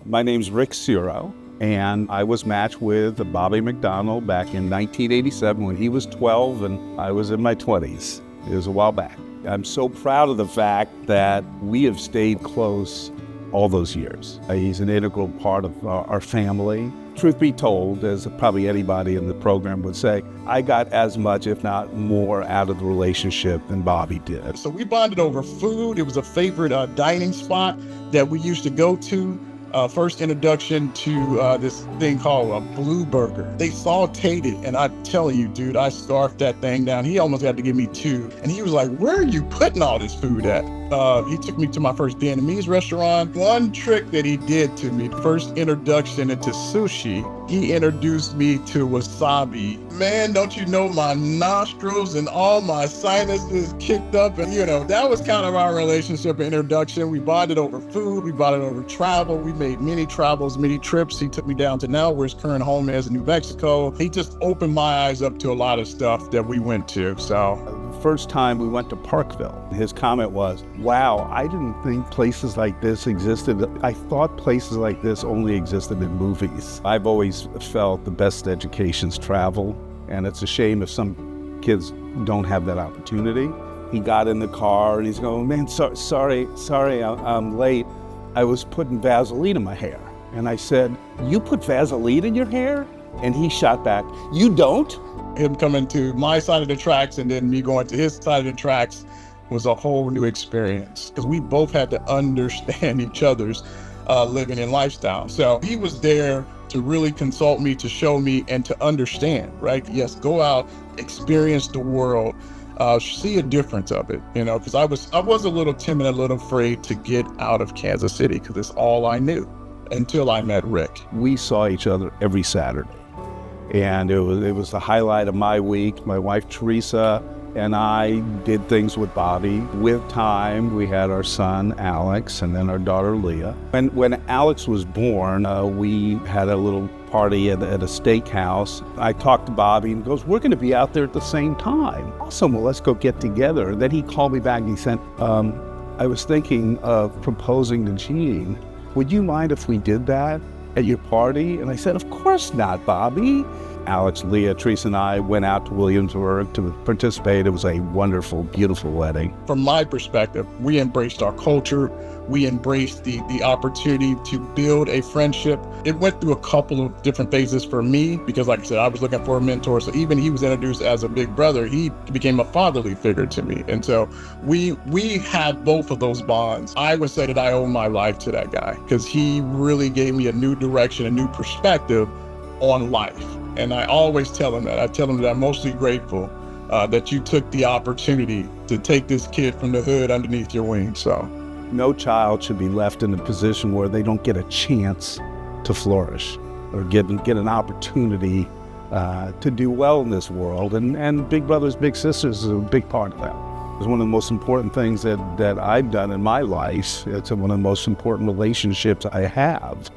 My name's Rick and I was matched with Bobby McDonald back in 1987 when he was 12 and I was in my 20s. It was a while back. I'm so proud of the fact that we have stayed close all those years. He's an integral part of our family. Truth be told, as probably anybody in the program would say, I got as much, if not more, out of the relationship than Bobby did. So we bonded over food. It was a favorite dining spot that we used to go to. First introduction to this thing called a Blue Burger. They sauteed it, and I'm telling you, dude, I scarfed that thing down. He almost had to give me two. And he was like, where are you putting all this food at? He took me to my first Vietnamese restaurant. One trick that he did to me, first introduction into sushi, he introduced me to wasabi. Man, don't you know, my nostrils and all my sinuses kicked up. And, that was kind of our relationship introduction. We bonded over food. We bonded over travel. We made many travels, many trips. He took me down to now where his current home is in New Mexico. He just opened my eyes up to a lot of stuff that we went to. So the first time we went to Parkville, his comment was, wow, I didn't think places like this existed. I thought places like this only existed in movies. I've always felt the best educations travel, and it's a shame if some kids don't have that opportunity. He got in the car and he's going, man, sorry, I'm late. I was putting Vaseline in my hair. And I said, you put Vaseline in your hair? And he shot back, you don't? Him coming to my side of the tracks and then me going to his side of the tracks was a whole new experience because we both had to understand each other's living and lifestyle. So he was there to really consult me, to show me, and to understand, right? Yes, go out, experience the world, see a difference of it, because I was a little timid, a little afraid to get out of Kansas City because it's all I knew until I met Rick. We saw each other every Saturday, and it was the highlight of my week. My wife, Teresa, and I did things with Bobby. With time, we had our son, Alex, and then our daughter, Leah. When Alex was born, we had a little party at a steakhouse. I talked to Bobby and he goes, we're going to be out there at the same time. Awesome, well, let's go get together. And then he called me back and he said, I was thinking of proposing to Jean. Would you mind if we did that at your party? And I said, of course not, Bobby. Alex, Leah, Teresa, and I went out to Williamsburg to participate. It was a wonderful, beautiful wedding. From my perspective, we embraced our culture. We embraced the opportunity to build a friendship. It went through a couple of different phases for me because, like I said, I was looking for a mentor. So even he was introduced as a big brother, he became a fatherly figure to me. And so we had both of those bonds. I would say that I owe my life to that guy because he really gave me a new direction, a new perspective on life. And I always tell him that. I tell him that I'm mostly grateful that you took the opportunity to take this kid from the hood underneath your wing. So no child should be left in a position where they don't get a chance to flourish or get an opportunity to do well in this world. And Big Brothers Big Sisters is a big part of that. It's one of the most important things that I've done in my life. It's one of the most important relationships I have.